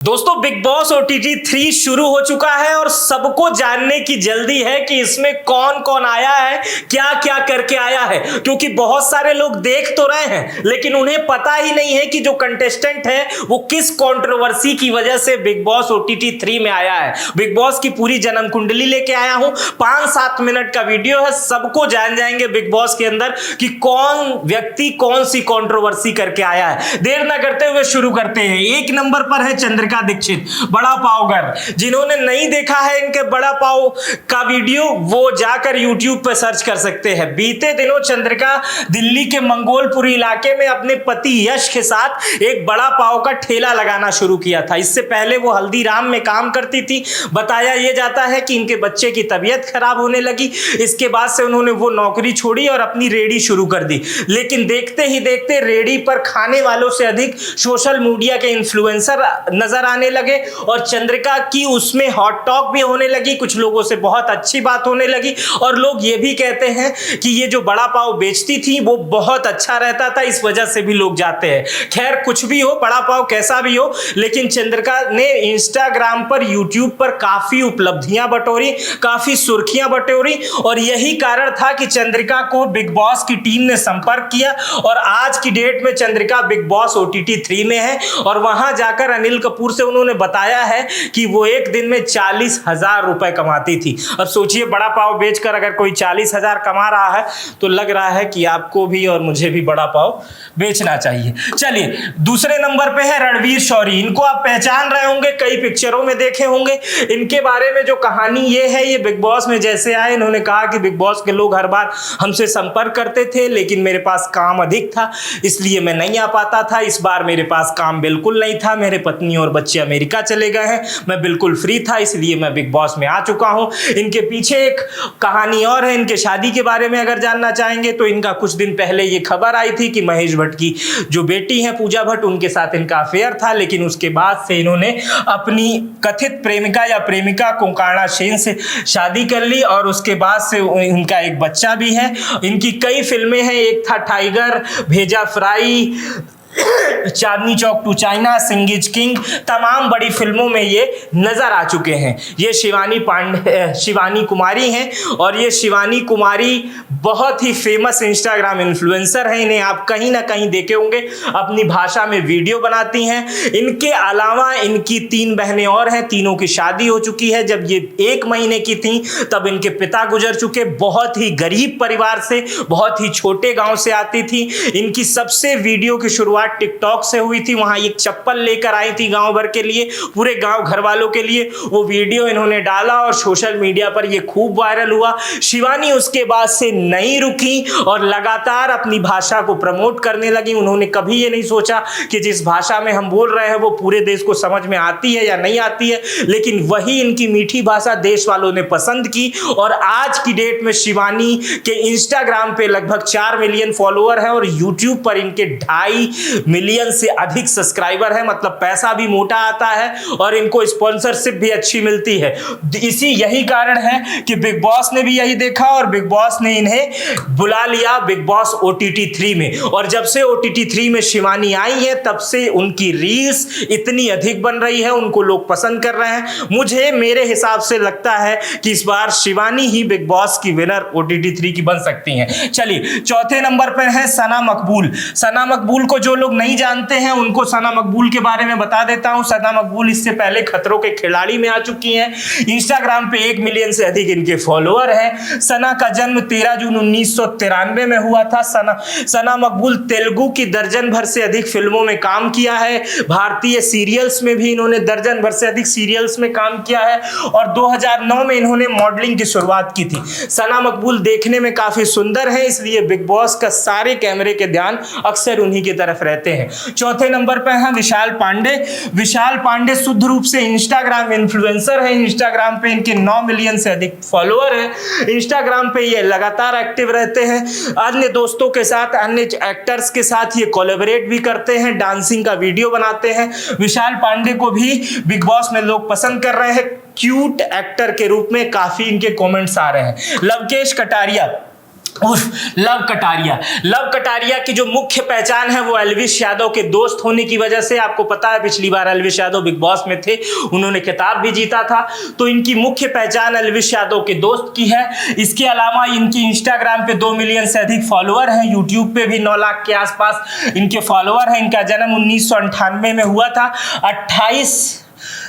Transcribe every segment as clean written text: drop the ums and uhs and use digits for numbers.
दोस्तों big boss OTT 3 शुरू हो चुका है और सबको जानने की जल्दी है कि इसमें कौन कौन आया है, क्या क्या करके आया है। क्योंकि बहुत सारे लोग देख तो रहे हैं लेकिन उन्हें पता ही नहीं है कि जो कंटेस्टेंट है वो किस कंट्रोवर्सी की वजह से बिग बॉस ओटीटी 3 में आया है। बिग बॉस की पूरी जन्म कुंडली लेके आया हूं, 5-7 मिनट का वीडियो है, सबको जान जाएंगे बिग बॉस के अंदर कि कौन व्यक्ति कौन सी कंट्रोवर्सी करके आया है। देर ना करते हुए शुरू करते हैं। 1 नंबर पर है चंद्रिका दीक्षित, बड़ा पाव घर। जिन्होंने नहीं देखा है इनके बड़ा पाव का वीडियो वो जाकर YouTube पर सर्च कर सकते हैं। बीते दिनों चंद्रिका दिल्ली के मंगोलपुरी इलाके में अपने पति यश के साथ एक बड़ा पाव का ठेला लगाना शुरू किया था। इससे पहले वो हल्दीराम में काम करती थी। बताया यह जाता है कि इनके बच्चे की तबीयत खराब होने लगी, इसके बाद से उन्होंने वो नौकरी छोड़ी और अपनी रेडी शुरू कर दी। लेकिन देखते ही देखते रेडी पर खाने वालों से अधिक सोशल मीडिया के इन्फ्लुएंसर नजर आने लगे और चंद्रिका की उसमें हॉट टॉक भी होने लगी। कुछ लोगों से बहुत अच्छी बात होने लगी और लोग ये भी कहते हैं कि ये जो बड़ा पाव बेचती थी वो बहुत अच्छा रहता था, इस वजह से भी लोग जाते हैं। खैर कुछ भी हो, बड़ा पाव कैसा भी हो, लेकिन चंद्रिका ने इंस्टाग्राम पर, यूट्यूब पर काफी उपलब्धियां बटोरी, काफी सुर्खियां बटोरी और यही कारण था कि चंद्रिका को बिग बॉस की टीम ने संपर्क किया और आज की डेट में चंद्रिका बिग बॉस ओटीटी 3 में है और वहां जाकर अनिल कपूर से उन्होंने बताया है कि वो एक दिन में 40,000 रुपए कमाती थी। अब सोचिए बड़ा पाव बेचकर अगर कोई 40,000 कमा रहा है तो लग रहा है कि आपको भी और मुझे भी बड़ा पाव बेचना चाहिए। चलिए दूसरे नंबर पे है रणवीर शौरी। इनको आप पहचान रहे होंगे, कई पिक्चरों में देखे होंगे। इनके बारे में जो कहानी ये है, ये बिग बॉस में जैसे आए इन्होंने कहा कि बिग बॉस के लोग हर बार हमसे संपर्क करते थे लेकिन मेरे पास काम अधिक था इसलिए मैं नहीं आ पाता था। इस बार मेरे पास काम बिल्कुल नहीं था, मेरे पत्नी और बच्चे अमेरिका चले गए हैं, मैं बिल्कुल फ्री था इसलिए मैं बिग बॉस में आ चुका हूं। इनके पीछे एक कहानी और है। इनके शादी के बारे में अगर जानना चाहेंगे तो इनका कुछ दिन पहले ये खबर आई थी कि महेश भट्ट की जो बेटी है पूजा भट्ट, उनके साथ इनका अफेयर था लेकिन उसके बाद से इन्होंने अपनी कथित प्रेमिका या प्रेमिका कोंकाणा सेन से शादी कर ली और उसके बाद से इनका एक बच्चा भी है। इनकी कई फिल्में हैं, एक Tha Tiger, Bheja Fry, Chandni Chowk to China, Singh is king, तमाम बड़ी फिल्मों में ये नजर आ चुके हैं। ये शिवानी कुमारी हैं और ये शिवानी कुमारी बहुत ही फेमस इंस्टाग्राम इन्फ्लुएंसर हैं। इन्हें आप कहीं ना कहीं देखे होंगे, अपनी भाषा में वीडियो बनाती हैं। इनके अलावा इनकी 3 बहनें और हैं, तीनों की शादी हो चुकी है। जब ये 1 महीने की थी तब इनके पिता गुजर चुके। बहुत ही गरीब परिवार से, बहुत ही छोटे गांव से आती थी। इनकी सबसे वीडियो की शुरुआत टिकटॉक से हुई थी। वहां एक चप्पल लेकर आई थी गांव भर के लिए, पूरे गांव घर वालों के लिए। वो वीडियो इन्होंने डाला और सोशल मीडिया पर ये खूब वायरल हुआ। शिवानी उसके बाद से नहीं रुकी और लगातार अपनी भाषा को प्रमोट करने लगी। उन्होंने कभी ये नहीं सोचा कि जिस भाषा में हम बोल रहे हैं वो पूरे देश को समझ में आती है या नहीं आती है, लेकिन वही इनकी मीठी भाषा देश वालों ने पसंद की और आज की डेट में शिवानी के इंस्टाग्राम पे लगभग 4 मिलियन फॉलोअर है और यूट्यूब पर इनके 2.5 मिलियन से अधिक सब्सक्राइबर है। मतलब पैसा भी मोटा आता है और इनको स्पॉन्सरशिप भी अच्छी मिलती है। यही कारण है कि बिग बॉस ने भी यही देखा और बिग बॉस ने इन्हें बुला लिया बिग बॉस ओटीटी 3 में। और जब से ओटीटी 3 में शिवानी आई है तब से उनकी रील्स इतनी अधिक बन रही है, उनको लोग पसंद कर रहे हैं। मुझे मेरे हिसाब से लगता है कि इस बार शिवानी ही बिग बॉस की विनर ओटीटी 3 की बन सकती हैं। चलिए चौथे नंबर पर है सना मकबूल। सना मकबूल को जो लोग नहीं जानते हैं उनको सना मकबूल के बारे में बता देता हूं। सना मकबूल इससे पहले खतरों के खिलाड़ी में आ चुकी हैं। इंस्टाग्राम पे 1 मिलियन से अधिक इनके फॉलोअर हैं। सना का जन्म 13 जून 1993 में हुआ था। सना मकबूल तेलुगु की दर्जन भर से अधिक फिल्मों में काम किया है। भारतीय सीरियल्स में भी इन्होंने दर्जन भर से अधिक सीरियल्स में काम किया है और 2009 में इन्होंने मॉडलिंग की शुरुआत की थी। सना मकबूल देखने में काफी सुंदर है इसलिए बिग बॉस का सारे कैमरे के ध्यान अक्सर उन्हीं की तरफ रहते हैं। चौथे नंबर पर है विशाल पांडे। विशाल पांडे शुद्ध रूप से इंस्टाग्राम इन्फ्लुएंसर है। इंस्टाग्राम पे इनके 9 मिलियन से अधिक फॉलोअर है। इंस्टाग्राम पे ये लगातार एक्टिव रहते हैं। अन्य दोस्तों के साथ, अन्य एक्टर्स के साथ ये कोलैबोरेट भी करते हैं, डांसिंग का वीडियो बनाते हैं। विशाल पांडे को भी बिग बॉस में लोग पसंद कर रहे हैं। क्यूट एक्टर के रूप में काफी इनके कमेंट्स आ रहे हैं। लवकेश कटारिया उर्फ लव कटारिया। लव कटारिया की जो मुख्य पहचान है वो एल्विश यादव के दोस्त होने की वजह से। आपको पता है पिछली बार एल्विश यादव बिग बॉस में थे, उन्होंने खिताब भी जीता था, तो इनकी मुख्य पहचान एल्विश यादव के दोस्त की है। इसके अलावा इनकी इंस्टाग्राम पे 2 मिलियन से अधिक फॉलोअर हैं, यूट्यूब पे भी 9 लाख के आसपास इनके फॉलोअर हैं। इनका जन्म 1998 में हुआ था, 28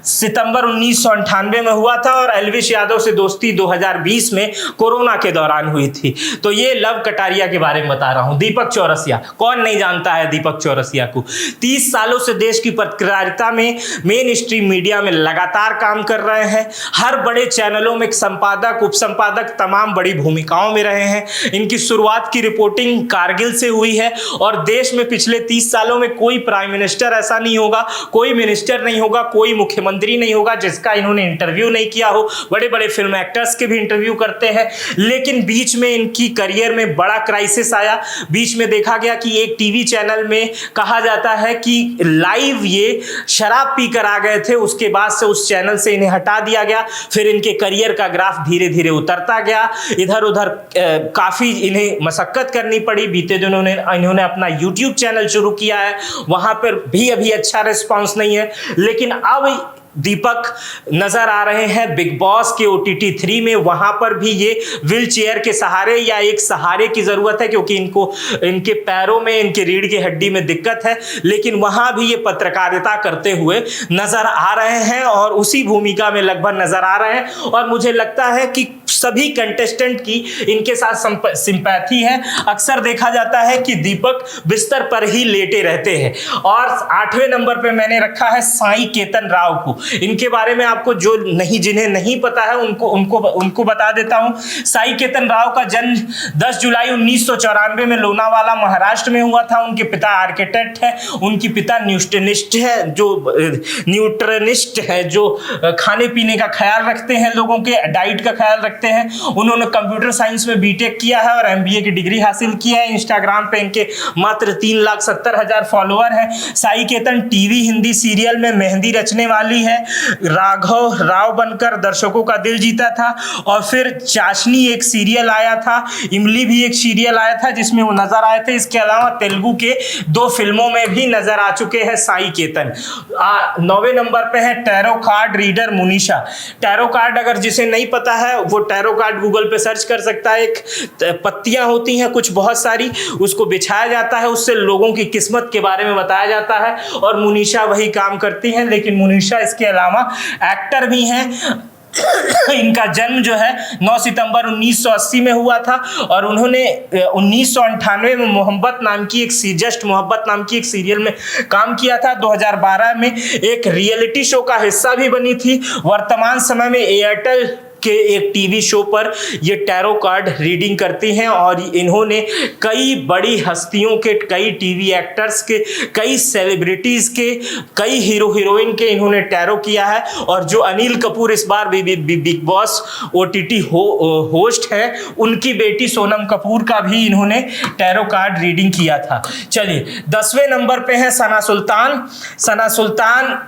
सितंबर 1998 में हुआ था, और एल्विश यादव से दोस्ती 2020 में कोरोना के दौरान हुई थी। तो ये लव कटारिया के बारे में बता रहा हूं। दीपक चौरसिया, कौन नहीं जानता है दीपक चौरसिया को। 30 सालों से देश की पत्रकारिता में मेन स्ट्रीम मीडिया में लगातार काम कर रहे हैं। हर बड़े चैनलों में संपादक, उप संपादक, तमाम बड़ी भूमिकाओं में रहे हैं। इनकी शुरुआत की रिपोर्टिंग कारगिल से हुई है, और देश में पिछले 30 सालों में कोई प्राइम मिनिस्टर ऐसा नहीं होगा, कोई मिनिस्टर नहीं होगा, कोई मुख्यमंत्री नहीं होगा जिसका इन्होंने इंटरव्यू नहीं किया हो। बड़े बड़े फिल्म एक्टर्स के भी इंटरव्यू करते हैं, लेकिन बीच में इनकी करियर में बड़ा क्राइसिस आया। बीच में देखा गया कि एक टीवी चैनल में कहा जाता है कि लाइव ये शराब पीकर आ गए थे, उसके बाद से उस चैनल से इन्हें हटा दिया गया। फिर इनके करियर का ग्राफ धीरे धीरे उतरता गया, इधर उधर काफी इन्हें मशक्कत करनी पड़ी। बीते दिनों इन्होंने अपना यूट्यूब चैनल शुरू किया है, वहां पर भी अभी अच्छा रिस्पॉन्स नहीं है, लेकिन अब दीपक नजर आ रहे हैं बिग बॉस के OTT 3 में। वहां पर भी ये व्हील चेयर के सहारे या एक सहारे की जरूरत है, क्योंकि इनको इनके पैरों में, इनके रीढ़ की हड्डी में दिक्कत है, लेकिन वहां भी ये पत्रकारिता करते हुए नजर आ रहे हैं और उसी भूमिका में लगभग नजर आ रहे हैं। और मुझे लगता है कि सभी कंटेस्टेंट की इनके साथ सिंपैथी है। अक्सर देखा जाता है कि दीपक बिस्तर पर ही लेटे रहते हैं। और 8वें नंबर पे मैंने रखा है साई केतन राव को। इनके बारे में आपको जो नहीं, जिन्हें नहीं पता है उनको बता देता हूं। साई केतन राव का जन्म 10 जुलाई 1994 में लोनावाला महाराष्ट्र में हुआ था। उनके पिता आर्किटेक्ट है, उनकी पिता न्यूट्रिनिस्ट है, जो खाने पीने का ख्याल रखते हैं, लोगों के डाइट का ख्याल रखते हैं। उन्होंने कंप्यूटर साइंस में बीटेक किया है और MBA की डिग्री हासिल की है। इंस्टाग्राम पे इनके मात्र 3,70,000 फॉलोअर हैं। साई केतन टीवी हिंदी सीरियल में मेहंदी रचने वाली है। राघव राव बनकर दर्शकों का दिल जीता था, और फिर चाशनी एक सीरियल आया था, इमली भी एक सीरियल आया था जिसमें वो नजर आए थे। इसके अलावा तेलुगु के 2 फिल्मों में भी नजर आ चुके हैं साई केतन। 9वें नंबर पे है tarot card reader Munisha. Tarot card अगर जिसे नहीं पता है वो टैरो कार्ड गूगल पे सर्च कर सकता है। एक पत्तियां होती हैं कुछ बहुत सारी, उसको बिछाया जाता है, उससे लोगों की किस्मत के बारे में बताया जाता है, और मुनीषा वही काम करती हैं। लेकिन मुनीषा इसके अलावा एक्टर भी हैं। इनका जन्म जो है 9 सितंबर 1980 में हुआ था, और उन्होंने 1998 में मोहब्बत नाम की एक सीरियल में काम किया था। 2012 में एक रियलिटी शो का हिस्सा भी बनी थी। वर्तमान समय में एयरटेल के एक टीवी शो पर ये टैरो कार्ड रीडिंग करती हैं, और इन्होंने कई बड़ी हस्तियों के, कई टीवी एक्टर्स के, कई सेलिब्रिटीज के, कई हीरो हीरोइन के इन्होंने टैरो किया है। और जो अनिल कपूर इस बार बिग बॉस OTT होस्ट है, उनकी बेटी सोनम कपूर का भी इन्होंने टैरो कार्ड रीडिंग किया था। चलिए 10वें नंबर पे है सना सुल्तान। सना सुल्तान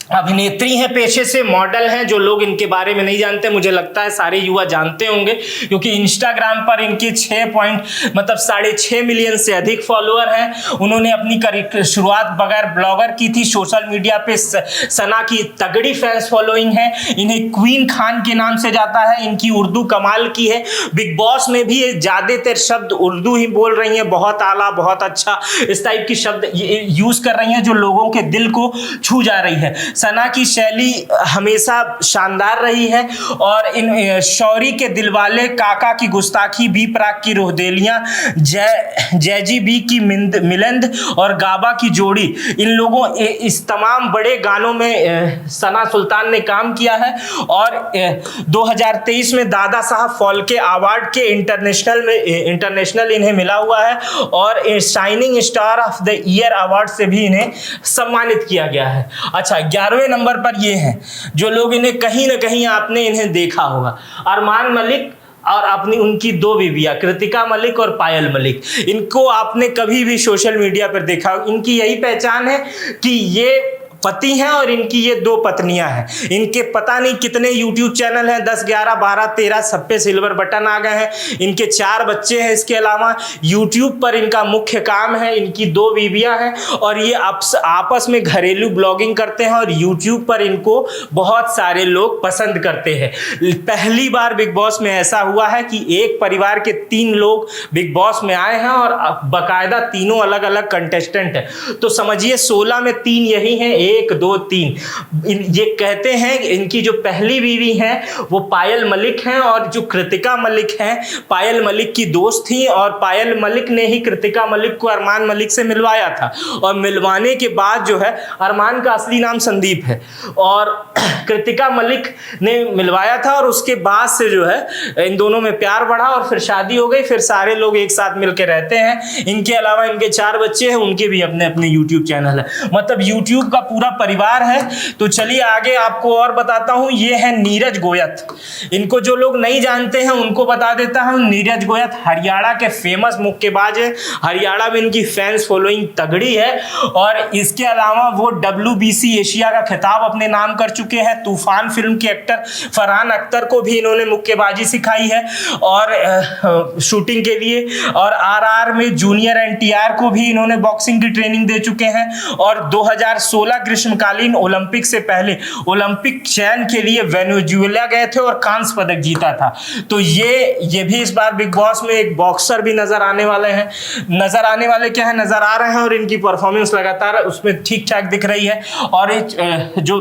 अभिनेत्री हैं, पेशे से मॉडल हैं। जो लोग इनके बारे में नहीं जानते, मुझे लगता है सारे युवा जानते होंगे, क्योंकि इंस्टाग्राम पर इनके 6.6 मिलियन से अधिक फॉलोअर हैं। उन्होंने अपनी शुरुआत बगैर ब्लॉगर की थी। सोशल मीडिया पे सना की तगड़ी फैंस फॉलोइंग है। इन्हें क्वीन खान के नाम से जाता है। इनकी उर्दू कमाल की है। बिग बॉस में भी ज्यादातर शब्द उर्दू ही बोल रही हैं, बहुत आला, बहुत अच्छा, इस टाइप की शब्द यूज कर रही हैं जो लोगों के दिल को छू जा रही है। सना की शैली हमेशा शानदार रही है, और इन शौरी के दिलवाले, काका की गुस्ताखी, बी प्राक की रोहदेलियां, जैजी बी की मिलंद और गाबा की जोड़ी, इन लोगों इस तमाम बड़े गानों में सना सुल्तान ने काम किया है। और 2023 में दादा साहब फाल्के अवार्ड के इंटरनेशनल इन्हें मिला हुआ है, और shining star of the year award से भी इन्हें सम्मानित किया गया है। अच्छा 11वें नंबर पर ये हैं जो लोग इन्हें कहीं ना कहीं आपने इन्हें देखा होगा, अरमान मलिक और अपनी उनकी 2 बीवियां कृतिका मलिक और पायल मलिक। इनको आपने कभी भी सोशल मीडिया पर देखा, इनकी यही पहचान है कि ये पति हैं और इनकी ये 2 पत्नियां हैं। इनके पता नहीं कितने यूट्यूब चैनल हैं, 10, 11, 12, 13, सब पे सिल्वर बटन आ गए हैं। इनके 4 बच्चे हैं। इसके अलावा यूट्यूब पर इनका मुख्य काम है। इनकी 2 बीवियां हैं और ये आपस में घरेलू ब्लॉगिंग करते हैं और यूट्यूब पर इनको बहुत सारे लोग पसंद करते हैं। पहली बार बिग बॉस में ऐसा हुआ है कि एक परिवार के 3 लोग बिग बॉस में आए हैं और बाकायदा तीनों अलग अलग कंटेस्टेंट हैं। तो समझिए 16 में 3 यही हैं, 1, 2, 3। ये कहते हैं इनकी जो पहली बीवी हैं वो पायल मलिक हैं और जो कृतिका मलिक हैं पायल मलिक की दोस्त थी और पायल मलिक ने ही कृतिका मलिक को अरमान मलिक से मिलवाया था। और मिलवाने के बाद जो है, अरमान का असली नाम संदीप है और कृतिका मलिक ने मिलवाया था और उसके बाद से जो है इन दोनों में प्यार बढ़ा और फिर शादी हो गई। फिर सारे लोग एक साथ मिलकर रहते हैं। इनके अलावा इनके 4 बच्चे हैं, उनके भी अपने अपने यूट्यूब चैनल है। मतलब यूट्यूब का पूरा परिवार है। तो चलिए आगे आपको और बताता हूं। ये है नीरज गोयत। इनको जो लोग नहीं जानते हैं उनको बता देता हूं। नीरज गोयत हरियाणा के फेमस मुक्केबाज है। हरियाणा में इनकी फैंस फॉलोइंग तगड़ी है और इसके अलावा वो WBC एशिया का खिताब अपने नाम कर चुके हैं। तूफान फिल्म के एक्टर फरहान अख्तर को भी इन्होंने मुक्केबाजी सिखाई है और शूटिंग के लिए। और RR में जूनियर NTR को भी इन्होंने बॉक्सिंग की ट्रेनिंग दे चुके हैं। और 2016 ग्रीष्मकालीन ओलंपिक से पहले ओलंपिक चयन के लिए वेनेजुएला गए थे और कांस्य पदक जीता था। तो ये भी इस बार बिग बॉस में एक बॉक्सर भी नजर आने वाले हैं। नजर आने वाले क्या है, नजर आ रहे हैं और इनकी परफॉर्मेंस लगातार उसमें ठीक ठाक दिख रही है। और जो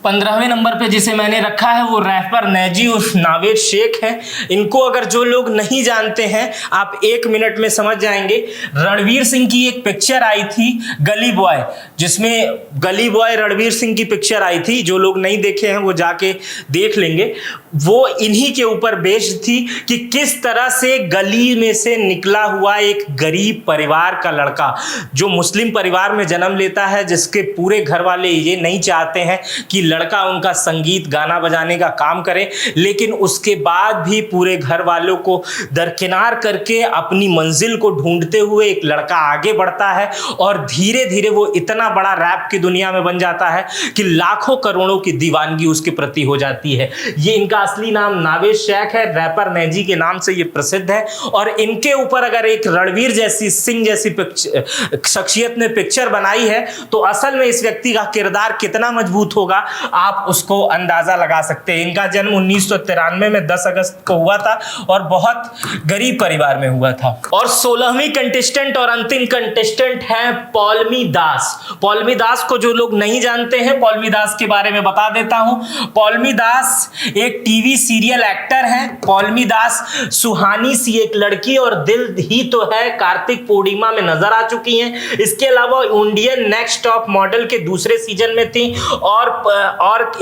15वें नंबर पे जिसे मैंने रखा है वो रैपर नेजी उर्फ नावेद शेख है। इनको अगर जो लोग नहीं जानते हैं आप 1 मिनट में समझ जाएंगे। रणवीर सिंह की एक पिक्चर आई थी गली बॉय, जिसमें गली बॉय रणवीर सिंह की पिक्चर आई थी। जो लोग नहीं देखे हैं वो जाके देख लेंगे। वो इन्हीं के ऊपर बेस्ड थी कि किस तरह से गली में से निकला हुआ एक गरीब परिवार का लड़का जो मुस्लिम परिवार में जन्म लेता है, जिसके पूरे घर वाले ये नहीं चाहते हैं कि लड़का उनका संगीत गाना बजाने का काम करे, लेकिन उसके बाद भी पूरे घर वालों को दरकिनार करके अपनी मंजिल को ढूंढते हुए एक लड़का आगे बढ़ता है और धीरे धीरे वो इतना बड़ा रैप की दुनिया में बन जाता है कि लाखों करोड़ों की दीवानगी उसके प्रति हो जाती है। ये इनका असली नाम नावेद शेख है, रैपर नेजी के नाम से ये प्रसिद्ध है। और इनके ऊपर अगर एक रणवीर जैसी सिंह जैसी शख्सियत ने पिक्चर बनाई है तो असल में इस व्यक्ति का किरदार कितना मजबूत होगा आप उसको अंदाजा लगा सकते हैं। इनका जन्म 1993 में 10 अगस्त को हुआ था और बहुत गरीब परिवार में हुआ था। और 16वीं कंटेस्टेंट और अंतिम कंटेस्टेंट हैं पौलमी दास। पौलमी दास को जो लोग नहीं जानते हैं, पौलमी दास के बारे में बता देता हूं। पौलमी दास एक टीवी सीरियल एक्टर हैं। पौलमी दास सुहानी सी एक लड़की और दिल ही तो है कार्तिक पूर्णिमा में नजर आ चुकी हैं। इसके अलावा इंडियन नेक्स्ट टॉप मॉडल के दूसरे सीजन में थी और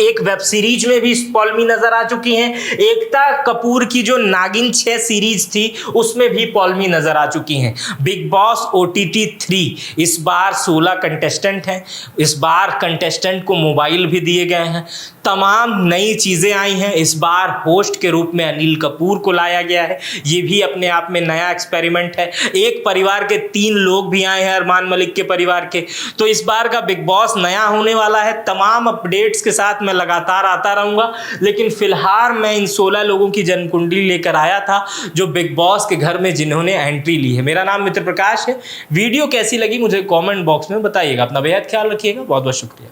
एक वेब सीरीज में भी पौलमी नजर आ चुकी हैं। एकता कपूर की जो नागिन 6 सीरीज थी उसमें भी पौलमी नजर आ चुकी हैं। बिग बॉस OTT 3 इस बार 16 कंटेस्टेंट हैं। इस बार कंटेस्टेंट को मोबाइल भी दिए गए हैं। तमाम नई चीजें आई हैं। इस बार होस्ट के रूप में अनिल कपूर को लाया गया है। ये भी अपने आप में नया एक्सपेरिमेंट है। एक परिवार के 3 लोग भी आए हैं अरमान मलिक के परिवार के। तो इस बार का बिग बॉस नया होने वाला है। तमाम अपडेट्स के साथ मैं लगातार आता रहूंगा, लेकिन फिलहाल मैं इन 16 लोगों की जन्म कुंडली लेकर आया था जो बिग बॉस के घर में जिन्होंने एंट्री ली है। मेरा नाम मित्र प्रकाश है। वीडियो कैसी लगी मुझे कमेंट बॉक्स में बताइएगा। अपना बेहद ख्याल रखिएगा। बहुत बहुत शुक्रिया।